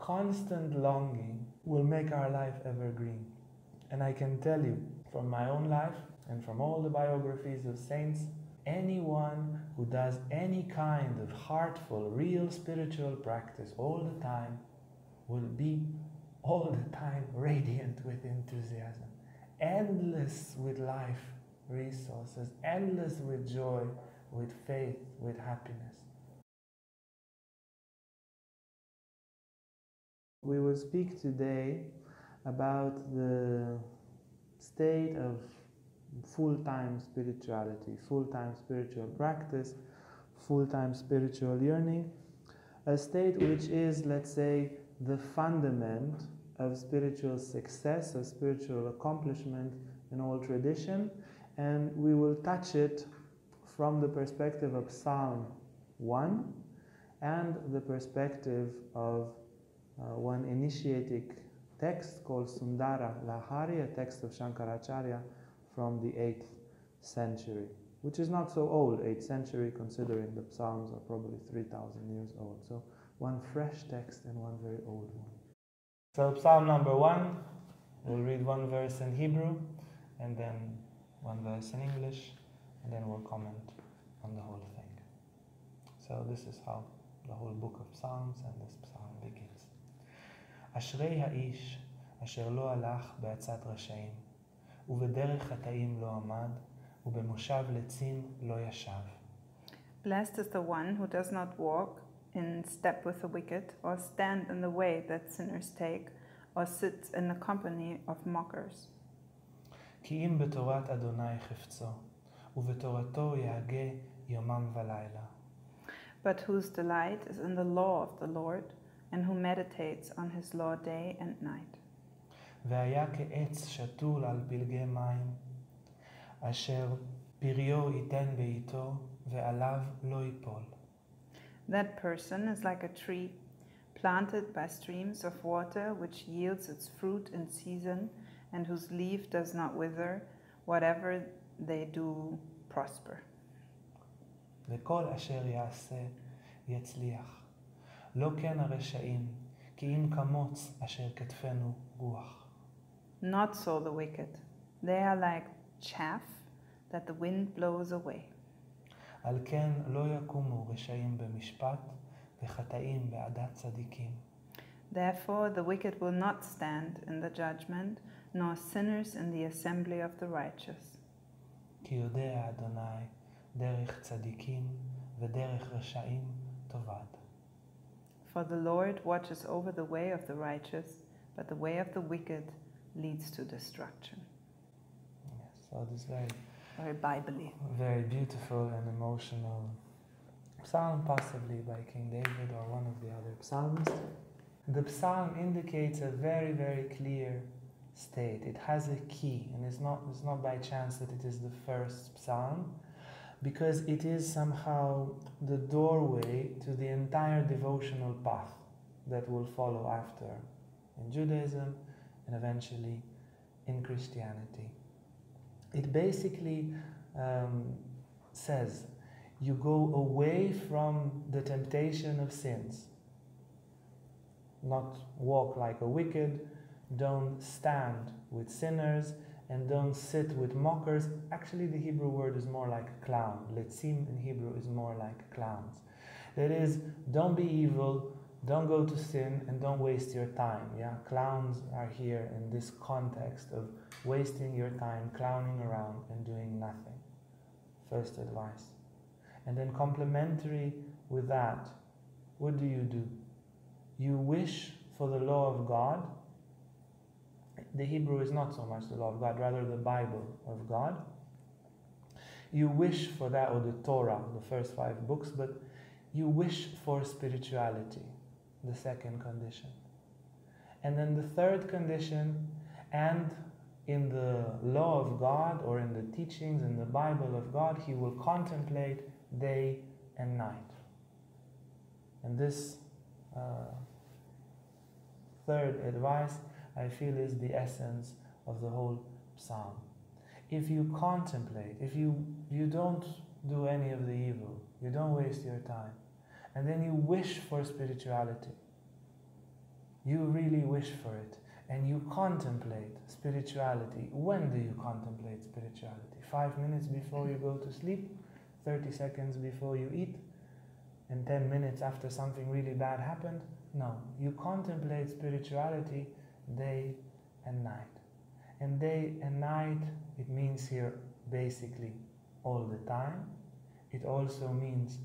constant longing will make our life evergreen. And I can tell you from my own life and from all the biographies of saints, anyone who does any kind of heartful, real spiritual practice all the time will be all the time radiant with enthusiasm, endless with life resources, endless with joy, with faith, with happiness. We will speak today about the state of full-time spirituality, full-time spiritual practice, full-time spiritual yearning, a state which is, let's say, the fundament of spiritual success, of spiritual accomplishment in all tradition, and we will touch it from the perspective of Psalm 1 and the perspective of one initiatic text called Sundara Lahari, a text of Shankaracharya from the 8th century, which is not so old, 8th century, considering the Psalms are probably 3,000 years old. So one fresh text and one very old one. So Psalm number 1, we'll read one verse in Hebrew and then one verse in English, and then we'll comment on the whole thing. So this is how the whole book of Psalms and this psalm begins. אשרי האיש אשר לא הלך בעצת רשעים, ובדרך חטאים לא עמד, ובמושב לצים לא ישב. Blessed is the one who does not walk in step with the wicked, or stand in the way that sinners take, or sits in the company of mockers. כי אם בתורת אדוני חפצו, ובתורתו יהגה יומם ולילה. But whose delight is in the law of the Lord, and who meditates on his law day and night. והיה כעץ שתול על פלגי מים, אשר פריו ייתן בעיתו, ועליו לא ייפול. That person is like a tree planted by streams of water, which yields its fruit in season, and whose leaf does not wither. Whatever they do prosper. וכל אשר יעשה יצליח. לא כן הרשעים, כי אם כמוץ אשר כתפנו רוח. Not so the wicked. They are like chaff that the wind blows away. על כן לא יקומו רשעים במשפט, וחטאים בעדת צדיקים. Therefore the wicked will not stand in the judgment, nor sinners in the assembly of the righteous. כי יודע אדוני דרך צדיקים, ודרך רשעים תאבד. For the Lord watches over the way of the righteous, but the way of the wicked leads to destruction. Yes, so this very Bible-y. Very beautiful and emotional psalm, possibly by King David or one of the other psalmists. The psalm indicates a very, very clear state. It has a key, and it's not by chance that it is the first psalm, because it is somehow the doorway to the entire devotional path that will follow after in Judaism and eventually in Christianity. It basically says you go away from the temptation of sins, not walk like a wicked, don't stand with sinners, and don't sit with mockers. Actually, the Hebrew word is more like clown. Letzim in Hebrew is more like clowns. That is, don't be evil, don't go to sin, and don't waste your time. Yeah, clowns are here in this context of wasting your time, clowning around and doing nothing. First advice. And then complementary with that, what do? You wish for the law of God. The Hebrew is not so much the law of God, rather the Bible of God. You wish for that, or the Torah, the first 5 books, but you wish for spirituality, the second condition. And then the third condition, and in the law of God, or in the teachings in the Bible of God, he will contemplate day and night. And this third advice, I feel, is the essence of the whole psalm. If you contemplate, if you don't do any of the evil, you don't waste your time, and then you wish for spirituality, you really wish for it, and you contemplate spirituality. When do you contemplate spirituality? 5 minutes before you go to sleep, 30 seconds before you eat, and 10 minutes after something really bad happened? No, you contemplate spirituality day and night. And day and night, it means here basically all the time. It also means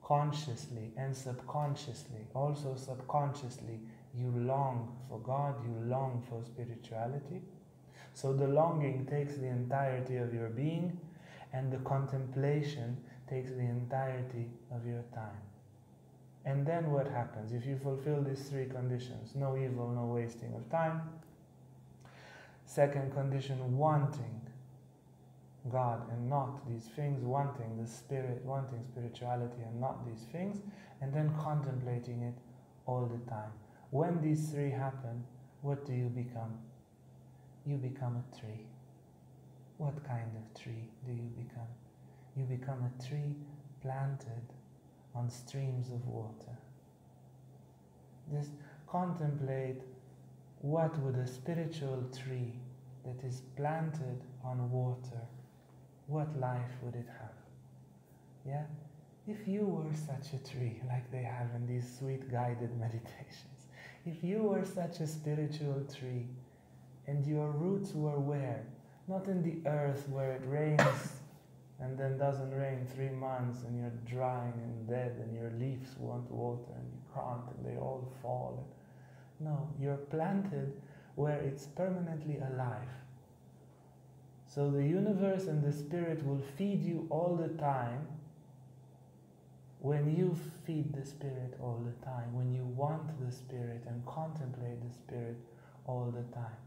consciously and subconsciously. Also subconsciously, you long for God, you long for spirituality. So the longing takes the entirety of your being, and the contemplation takes the entirety of your time. And then what happens? If you fulfill these three conditions, no evil, no wasting of time. Second condition, wanting God and not these things, wanting the spirit, wanting spirituality and not these things, and then contemplating it all the time. When these three happen, what do you become? You become a tree. What kind of tree do you become? You become a tree planted on streams of water. Just contemplate, what would a spiritual tree that is planted on water, what life would it have? Yeah? If you were such a tree, like they have in these sweet guided meditations, if you were such a spiritual tree, and your roots were where? Not in the earth where it rains and then doesn't rain 3 months and you're drying and dead and your leaves want water and you can't and they all fall. No, you're planted where it's permanently alive. So the universe and the spirit will feed you all the time when you feed the spirit all the time, when you want the spirit and contemplate the spirit all the time.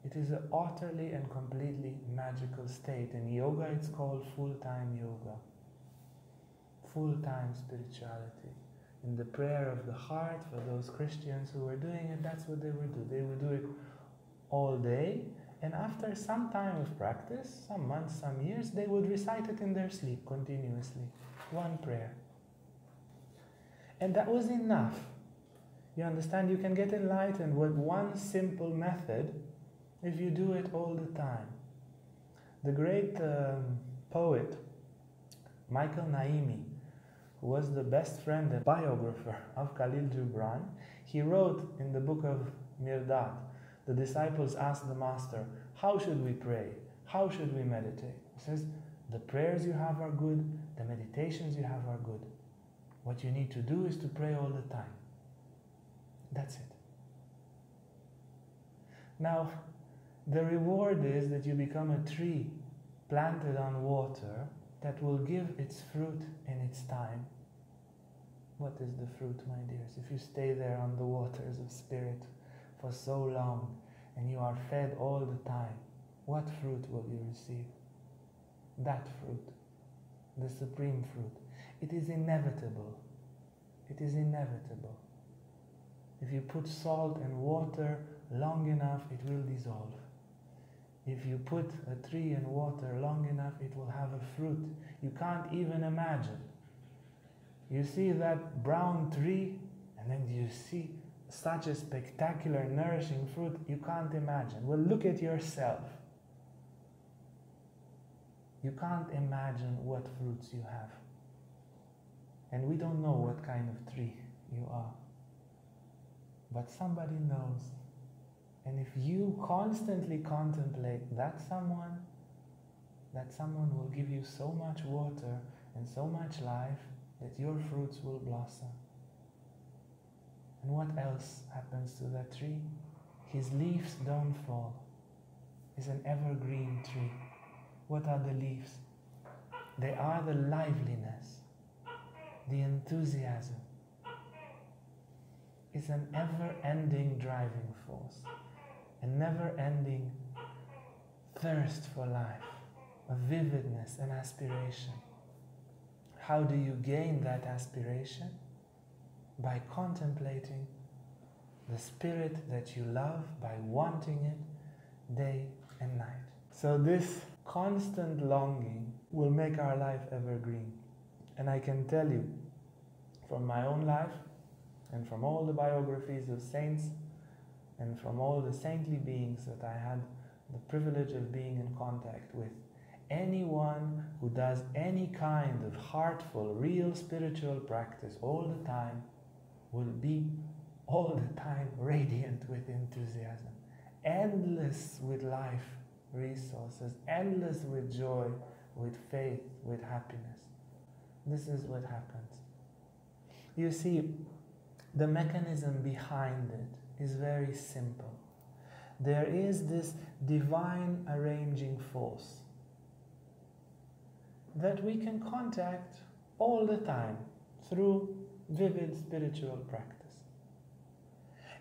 It is an utterly and completely magical state. In yoga, it's called full-time yoga. Full-time spirituality. In the prayer of the heart, for those Christians who were doing it, that's what they would do. They would do it all day, and after some time of practice, some months, some years, they would recite it in their sleep continuously. One prayer. And that was enough. You understand? You can get enlightened with one simple method if you do it all the time. The great poet Michael Naimi, who was the best friend and biographer of Khalil Gibran, he wrote in the book of Mirdat, the disciples asked the master, how should we pray? How should we meditate? He says, the prayers you have are good, the meditations you have are good. What you need to do is to pray all the time. That's it. Now, the reward is that you become a tree planted on water that will give its fruit in its time. What is the fruit, my dears? If you stay there on the waters of spirit for so long and you are fed all the time, what fruit will you receive? That fruit, the supreme fruit. It is inevitable. It is inevitable. If you put salt and water long enough, it will dissolve. If you put a tree in water long enough, it will have a fruit you can't even imagine. You see that brown tree, and then you see such a spectacular, nourishing fruit you can't imagine. Well, look at yourself. You can't imagine what fruits you have. And we don't know what kind of tree you are. But somebody knows. And if you constantly contemplate that someone will give you so much water and so much life that your fruits will blossom. And what else happens to that tree? His leaves don't fall. It's an evergreen tree. What are the leaves? They are the liveliness, the enthusiasm. It's an ever-ending driving force, a never-ending thirst for life, a vividness, an aspiration. How do you gain that aspiration? By contemplating the spirit that you love, by wanting it day and night. So this constant longing will make our life evergreen. And I can tell you, from my own life, and from all the biographies of saints and from all the saintly beings that I had the privilege of being in contact with, anyone who does any kind of heartful, real spiritual practice all the time will be all the time radiant with enthusiasm, endless with life resources, endless with joy, with faith, with happiness. This is what happens. You see, the mechanism behind it is very simple. There is this divine arranging force that we can contact all the time through vivid spiritual practice.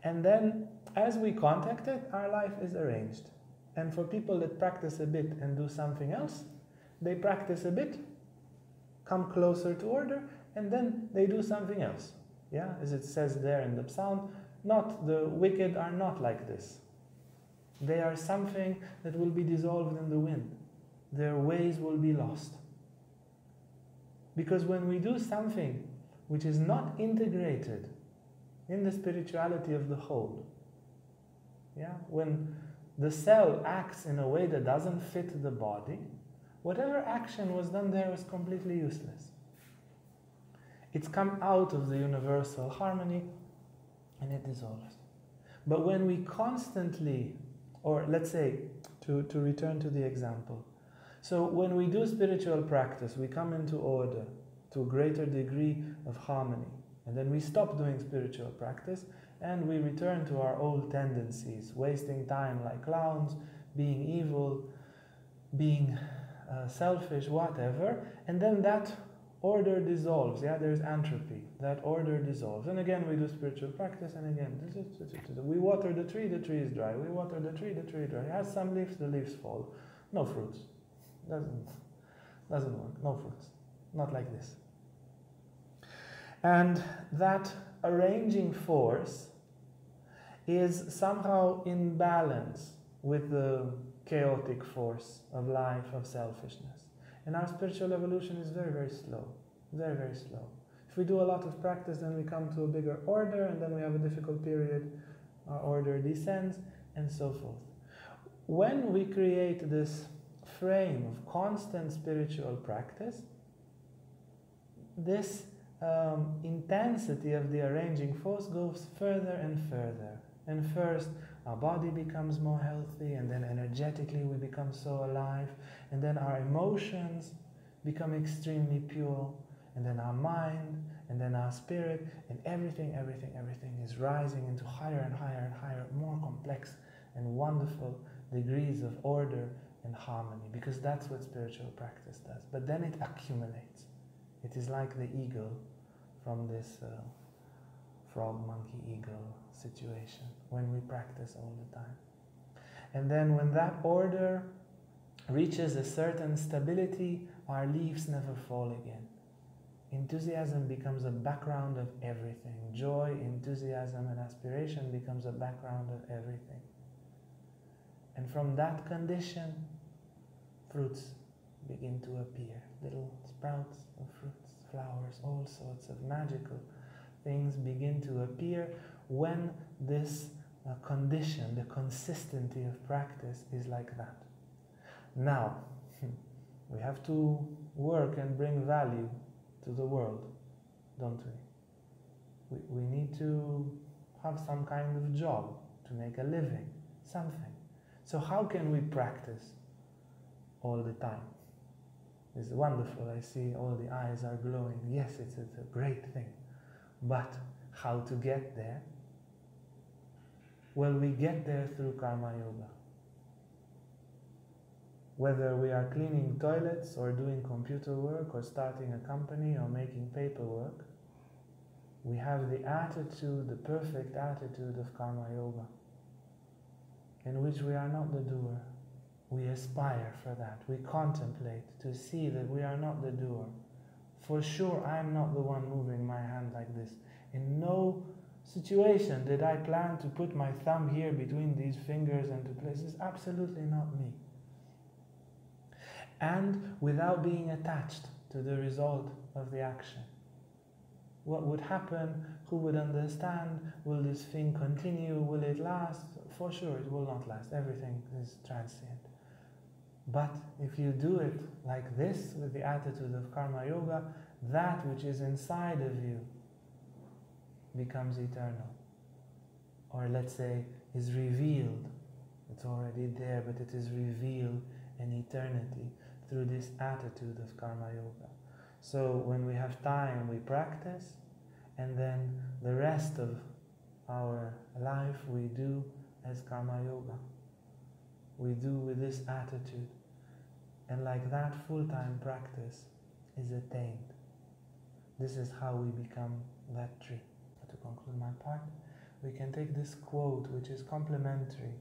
And then, as we contact it, our life is arranged. And for people that practice a bit and do something else, they practice a bit, come closer to order, and then they do something else. Yeah, as it says there in the psalm, not the wicked are not like this. They are something that will be dissolved in the wind. Their ways will be lost. Because when we do something which is not integrated in the spirituality of the whole, yeah, when the cell acts in a way that doesn't fit the body, whatever action was done there was completely useless. It's come out of the universal harmony and it dissolves. But when we constantly, or let's say, to return to the example, so when we do spiritual practice, we come into order to a greater degree of harmony, and then we stop doing spiritual practice and we return to our old tendencies, wasting time like clowns, being evil, being selfish, whatever, and then that order dissolves. Yeah, there's entropy. That order dissolves. And again, we do spiritual practice, and again, we water the tree is dry. We water the tree is dry. It has some leaves, the leaves fall. No fruits. Doesn't work. No fruits. Not like this. And that arranging force is somehow in balance with the chaotic force of life, of selfishness. And our spiritual evolution is very, very slow. Very, very slow. If we do a lot of practice, then we come to a bigger order, and then we have a difficult period, our order descends, and so forth. When we create this frame of constant spiritual practice, this intensity of the arranging force goes further and further. And first, our body becomes more healthy, and then energetically we become so alive, and then our emotions become extremely pure, and then our mind, and then our spirit, and everything is rising into higher and higher and higher, more complex and wonderful degrees of order and harmony, because that's what spiritual practice does. But then it accumulates. It is like the eagle from this frog, monkey, eagle situation when we practice all the time. And then when that order reaches a certain stability, our leaves never fall again. Enthusiasm becomes a background of everything. Joy, enthusiasm, and aspiration becomes a background of everything. And from that condition, fruits begin to appear. Little sprouts of fruits, flowers, all sorts of magical things begin to appear when this condition, the consistency of practice is like that. Now, we have to work and bring value to the world, don't we? We need to have some kind of job to make a living, something. So how can we practice all the time? It's wonderful. I see all the eyes are glowing. Yes, it's a great thing. But how to get there? Well, we get there through KarmaYoga. Whether we are cleaning toilets or doing computer work or starting a company or making paperwork, we have the attitude, the perfect attitude of KarmaYoga, in which we are not the doer. We aspire for that. We contemplate to see that we are not the doer. For sure, I am not the one moving my hand like this. In no situation did I plan to put my thumb here between these fingers and to place. It's absolutely not me. And without being attached to the result of the action. What would happen? Who would understand? Will this thing continue? Will it last? For sure, it will not last. Everything is transient. But if you do it like this, with the attitude of Karma Yoga, that which is inside of you becomes eternal. Or let's say, is revealed. It's already there, but it is revealed in eternity through this attitude of Karma Yoga. So when we have time, we practice, and then the rest of our life we do as Karma Yoga. We do with this attitude. And like that, full-time practice is attained. This is how we become that tree. To conclude my part, we can take this quote, which is complementary,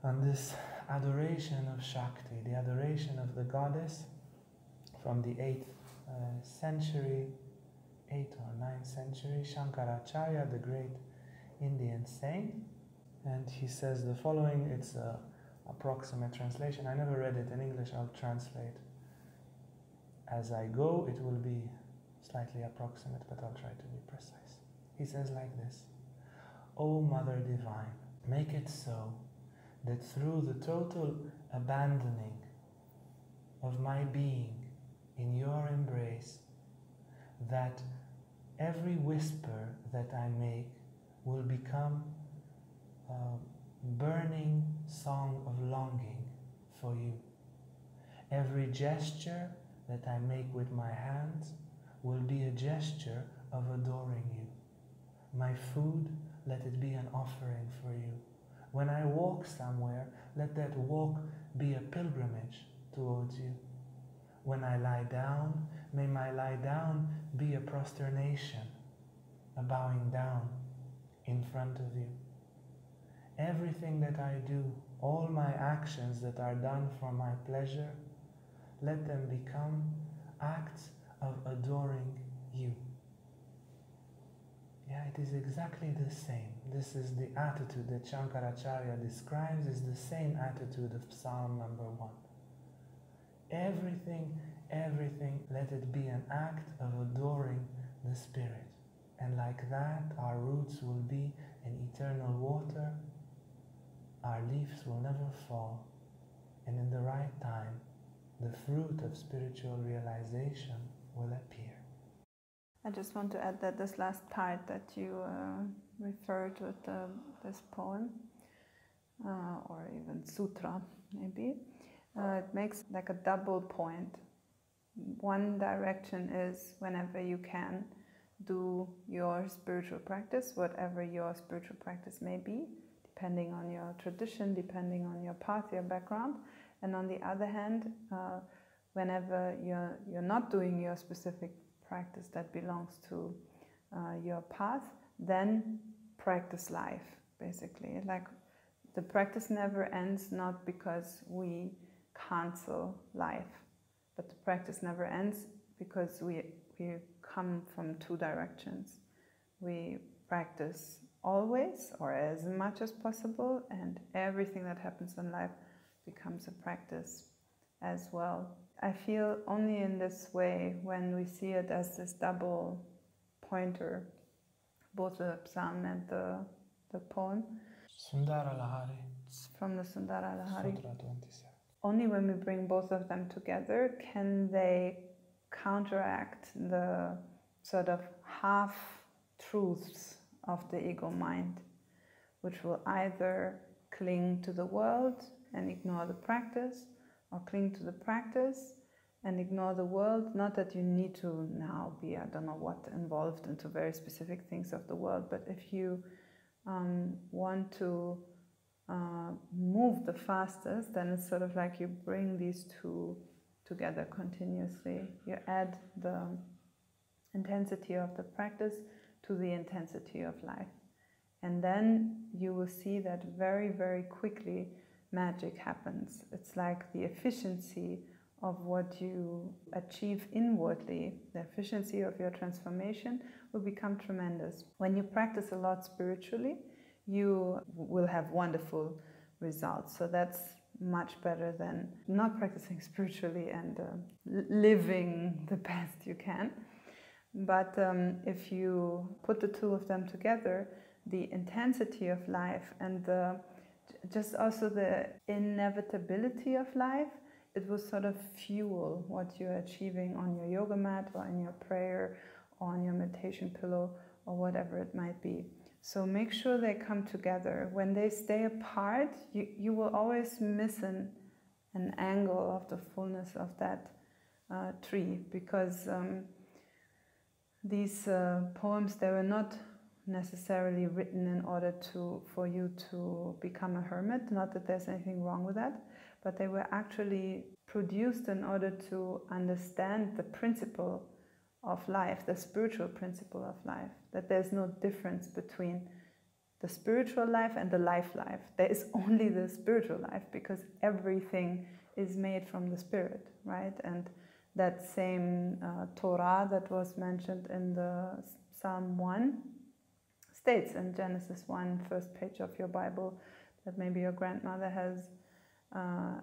on this adoration of Shakti, the adoration of the goddess from the 8th century, 8th or 9th century, Shankaracharya, the great Indian saint. And he says the following, it's an approximate translation. I never read it in English, I'll translate. As I go, it will be slightly approximate, but I'll try to be precise. He says like this: O Mother Divine, make it so that through the total abandoning of my being in your embrace, that every whisper that I make will become a burning song of longing for you. Every gesture that I make with my hands will be a gesture of adoring you. My food, let it be an offering for you. When I walk somewhere, let that walk be a pilgrimage towards you. When I lie down, may my lie down be a prosternation, a bowing down in front of you. Everything that I do, all my actions that are done for my pleasure, let them become acts of adoring you. Yeah, it is exactly the same. This is the attitude that Shankaracharya describes, is the same attitude of Psalm number 1. Everything, let it be an act of adoring the Spirit. And like that, our roots will be in eternal water, our leaves will never fall, and in the right time, the fruit of spiritual realization will appear. I just want to add that this last part that you referred with this poem, or even sutra maybe, it makes like a double point. One direction is whenever you can, do your spiritual practice, whatever your spiritual practice may be, depending on your tradition, depending on your path, your background. And on the other hand, whenever you're not doing your specific practice that belongs to your path, then practice life, basically. Like, the practice never ends, not because we cancel life, but the practice never ends because we come from two directions. We practice always, or as much as possible, and everything that happens in life becomes a practice as well. I feel only in this way, when we see it as this double pointer, both the psalm and the poem. Sundara Lahari. It's from the Sundara Lahari. Sutra 27. Only when we bring both of them together can they counteract the sort of half-truths of the ego mind, which will either cling to the world and ignore the practice, or cling to the practice and ignore the world. Not that you need to now be, I don't know what, involved into very specific things of the world, but if you want to move the fastest, then it's sort of like you bring these two together continuously. You add the intensity of the practice to the intensity of life. And then you will see that very, very quickly magic happens. It's like the efficiency of what you achieve inwardly, the efficiency of your transformation will become tremendous. When you practice a lot spiritually, you will have wonderful results. So that's much better than not practicing spiritually and living the best you can. But if you put the two of them together, the intensity of life and just also the inevitability of life, it will sort of fuel what you're achieving on your yoga mat or in your prayer or on your meditation pillow or whatever it might be. So make sure they come together. When they stay apart, you will always miss an angle of the fullness of that tree, because these poems, they were not necessarily written in order for you to become a hermit. Not that there's anything wrong with that, but they were actually produced in order to understand the principle of life, the spiritual principle of life, that there's no difference between the spiritual life and the life. There is only the spiritual life, because everything is made from the spirit, right? And that same Torah that was mentioned in the Psalm 1 states in Genesis 1, first page of your Bible, that maybe your grandmother has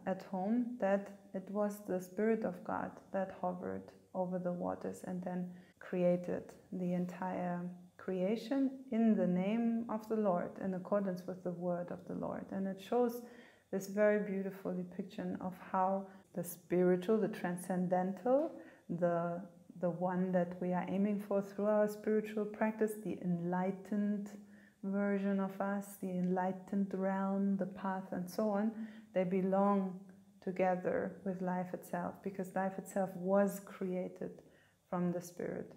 at home, that it was the Spirit of God that hovered over the waters and then created the entire creation in the name of the Lord, in accordance with the word of the Lord. And it shows this very beautiful depiction of how the spiritual, the transcendental, the one that we are aiming for through our spiritual practice, the enlightened version of us, the enlightened realm, the path, and so on, they belong together with life itself, because life itself was created from the spirit.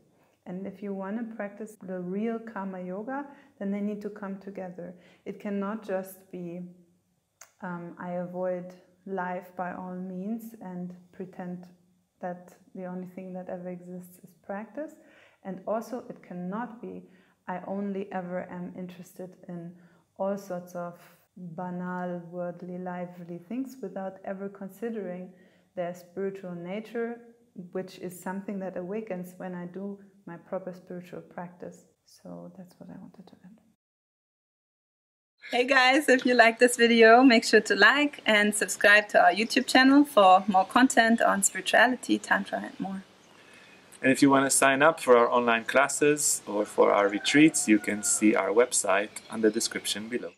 And if you want to practice the real Karma Yoga, then they need to come together. It cannot just be I avoid life by all means and pretend that the only thing that ever exists is practice. And also it cannot be I only ever am interested in all sorts of banal, worldly, lively things without ever considering their spiritual nature, which is something that awakens when I do my proper spiritual practice. So that's what I wanted to add. Hey guys, if you like this video, make sure to like and subscribe to our YouTube channel for more content on spirituality, Tantra and more. And if you want to sign up for our online classes or for our retreats, you can see our website on the description below.